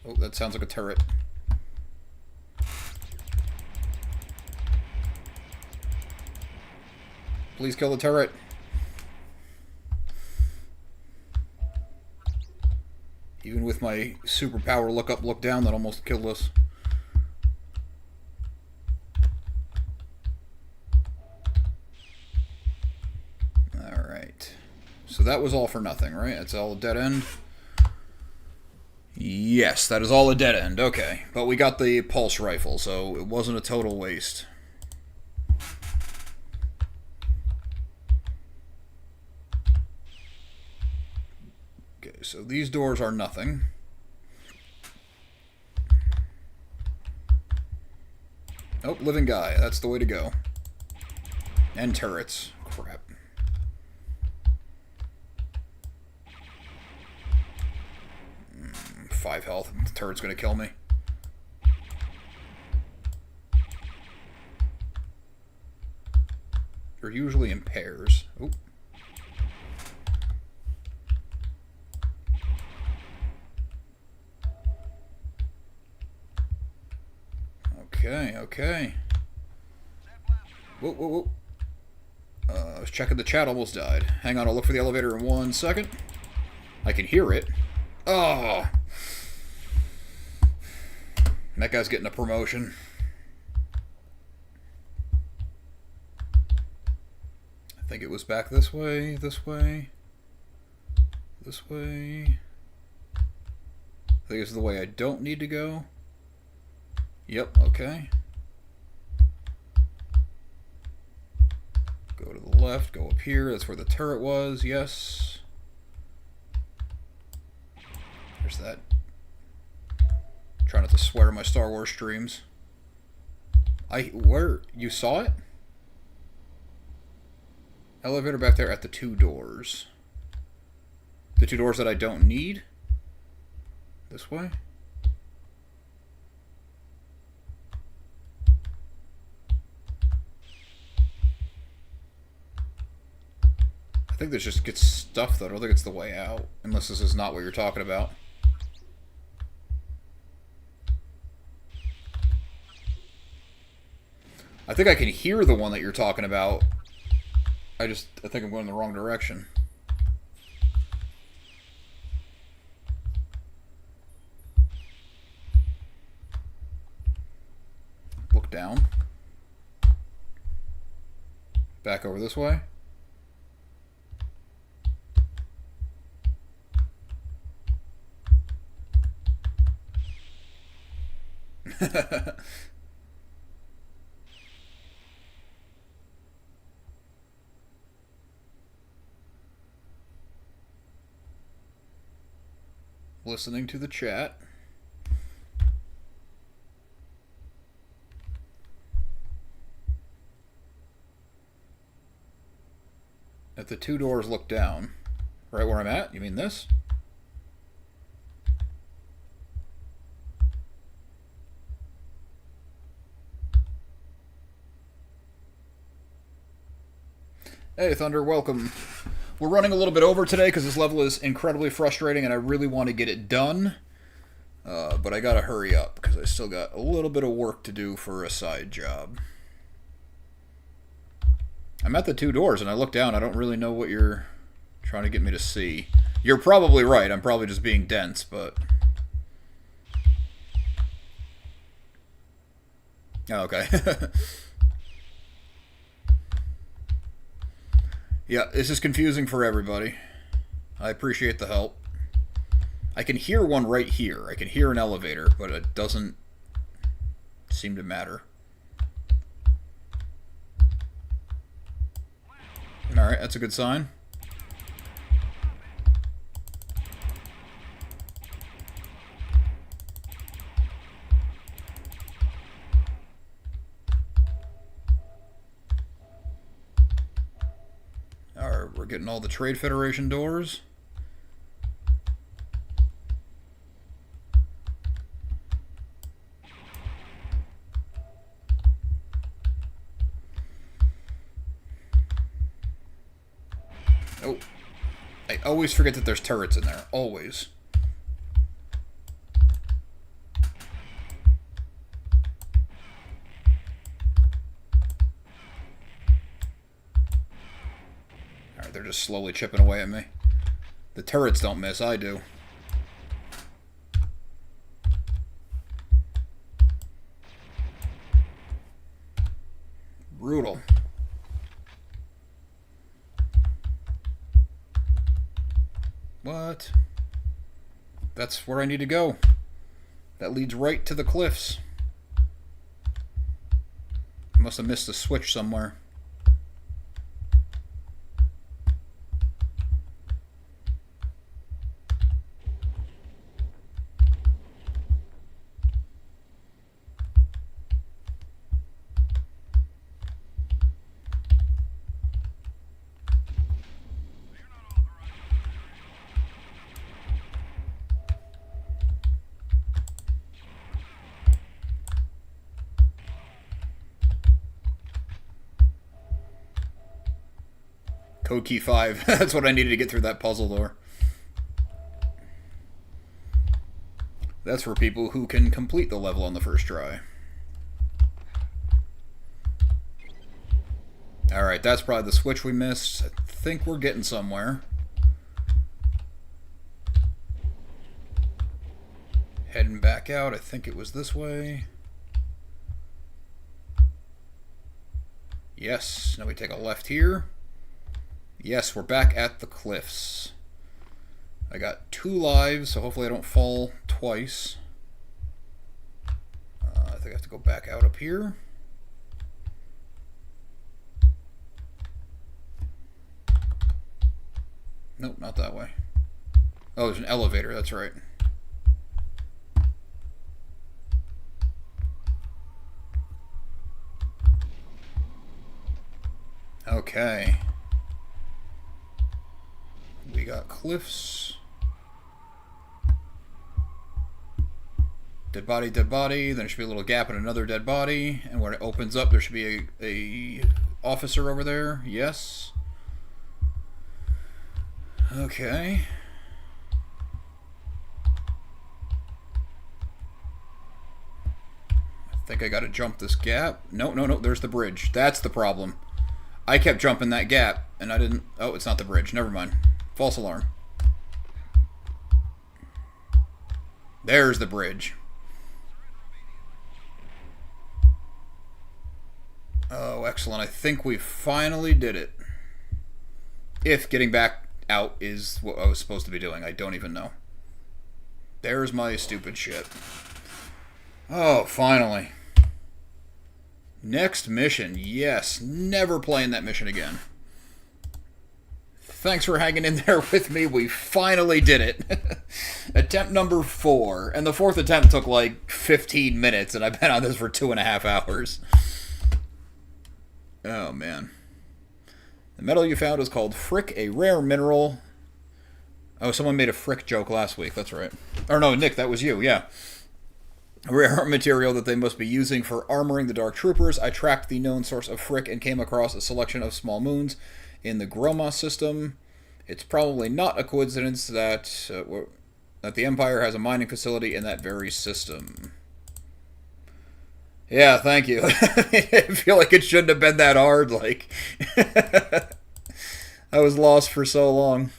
Oh, that sounds like a turret. Please kill the turret. Even with my superpower look up, look down, that almost killed us. Alright. So that was all for nothing, right? That's all a dead end? Yes, that is all a dead end. Okay. But we got the pulse rifle, so it wasn't a total waste. Okay, so these doors are nothing. Oh, living guy. That's the way to go. And turrets. Crap. Five health. The turret's gonna kill me. They're usually in pairs. Oop. Okay, okay. Whoa, whoa, whoa. I was checking the chat, almost died. Hang on, I'll look for the elevator in 1 second. I can hear it. Oh! That guy's getting a promotion. I think it was back this way, this way, this way. I think it's the way I don't need to go. Yep, okay. Go to the left, go up here. That's where the turret was, yes. There's that. Try not to swear in my Star Wars streams. Where? You saw it? Elevator back there at the 2 doors. The 2 doors that I don't need? This way? I think this just gets stuff, though. I don't think it's the way out. Unless this is not what you're talking about. I think I can hear the one that you're talking about. I think I'm going in the wrong direction. Look down. Back over this way. Listening to the chat. At the 2 doors, look down. Right where I'm at? You mean this? Hey, Thunder, welcome. We're running a little bit over today because this level is incredibly frustrating and I really want to get it done. But I gotta hurry up because I still got a little bit of work to do for a side job. I'm at the 2 doors and I look down. I don't really know what you're trying to get me to see. You're probably right. I'm probably just being dense, but... Oh, okay. Yeah, this is confusing for everybody. I appreciate the help. I can hear one right here. I can hear an elevator, but it doesn't seem to matter. Alright, that's a good sign. Alright, we're getting all the Trade Federation doors. Oh, I always forget that there's turrets in there. Always. they're just slowly chipping away at me. The turrets don't miss, I do. Brutal. What? That's where I need to go. That leads right to the cliffs. Must have missed a switch somewhere. Code key 5. That's what I needed to get through that puzzle door. That's for people who can complete the level on the first try. Alright, that's probably the switch we missed. I think we're getting somewhere. Heading back out. I think it was this way. Yes. Now we take a left here. Yes, we're back at the cliffs. I got 2 lives, so hopefully I don't fall twice. I think I have to go back out up here. Nope, not that way. Oh, there's an elevator, that's right. Okay. We got cliffs. Dead body, dead body. Then there should be a little gap in another dead body. And when it opens up, there should be a officer over there. Yes. Okay. I think I gotta jump this gap. No, no, no. There's the bridge. That's the problem. I kept jumping that gap, and I didn't... Oh, it's not the bridge. Never mind. False alarm. There's the bridge. Oh, excellent. I think we finally did it. If getting back out is what I was supposed to be doing. I don't even know. There's my stupid shit. Oh, finally. Next mission. Yes. Never playing that mission again. Thanks for hanging in there with me. We finally did it. Attempt number 4. And the 4th attempt took like 15 minutes, and I've been on this for 2.5 hours. Oh, man. The metal you found is called Frick, a rare mineral. Oh, someone made a Frick joke last week. That's right. Or no, Nick, that was you. Yeah. A rare material that they must be using for armoring the Dark Troopers. I tracked the known source of Frick and came across a selection of small moons in the Groma system. It's probably not a coincidence that the Empire has a mining facility in that very system. Yeah, thank you. I feel like it shouldn't have been that hard. Like, I was lost for so long.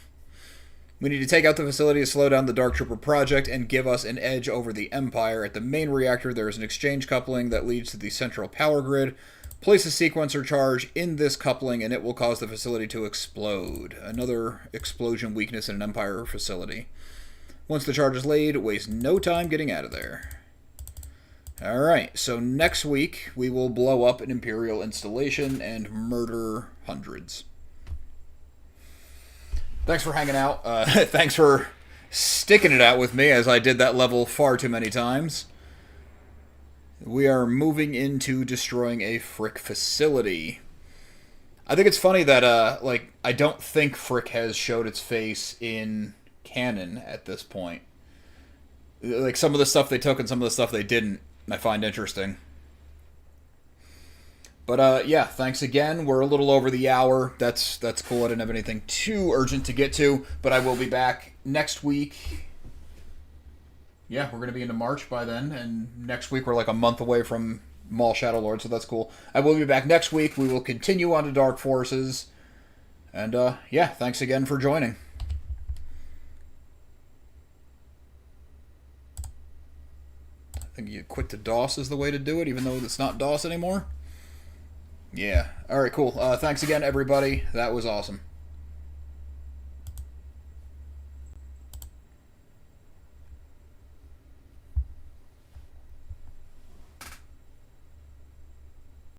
We need to take out the facility to slow down the Dark Trooper project and give us an edge over the Empire. At the main reactor, there is an exchange coupling that leads to the central power grid. Place a sequencer charge in this coupling and it will cause the facility to explode. Another explosion weakness in an Empire facility. Once the charge is laid, waste no time getting out of there. Alright, so next week we will blow up an Imperial installation and murder hundreds. Thanks for hanging out. Thanks for sticking it out with me as I did that level far too many times. We are moving into destroying a Frick facility. I think it's funny that, I don't think Frick has showed its face in canon at this point. Like, some of the stuff they took and some of the stuff they didn't, I find interesting. But, yeah, thanks again. We're a little over the hour. That's cool. I didn't have anything too urgent to get to, but I will be back next week. Yeah, we're going to be into March by then, and next week we're like a month away from Maul Shadow Lord, so that's cool. I will be back next week. We will continue on to Dark Forces. And, yeah, thanks again for joining. I think you quit to DOS is the way to do it, even though it's not DOS anymore. Yeah. Alright, cool. Thanks again, everybody. That was awesome.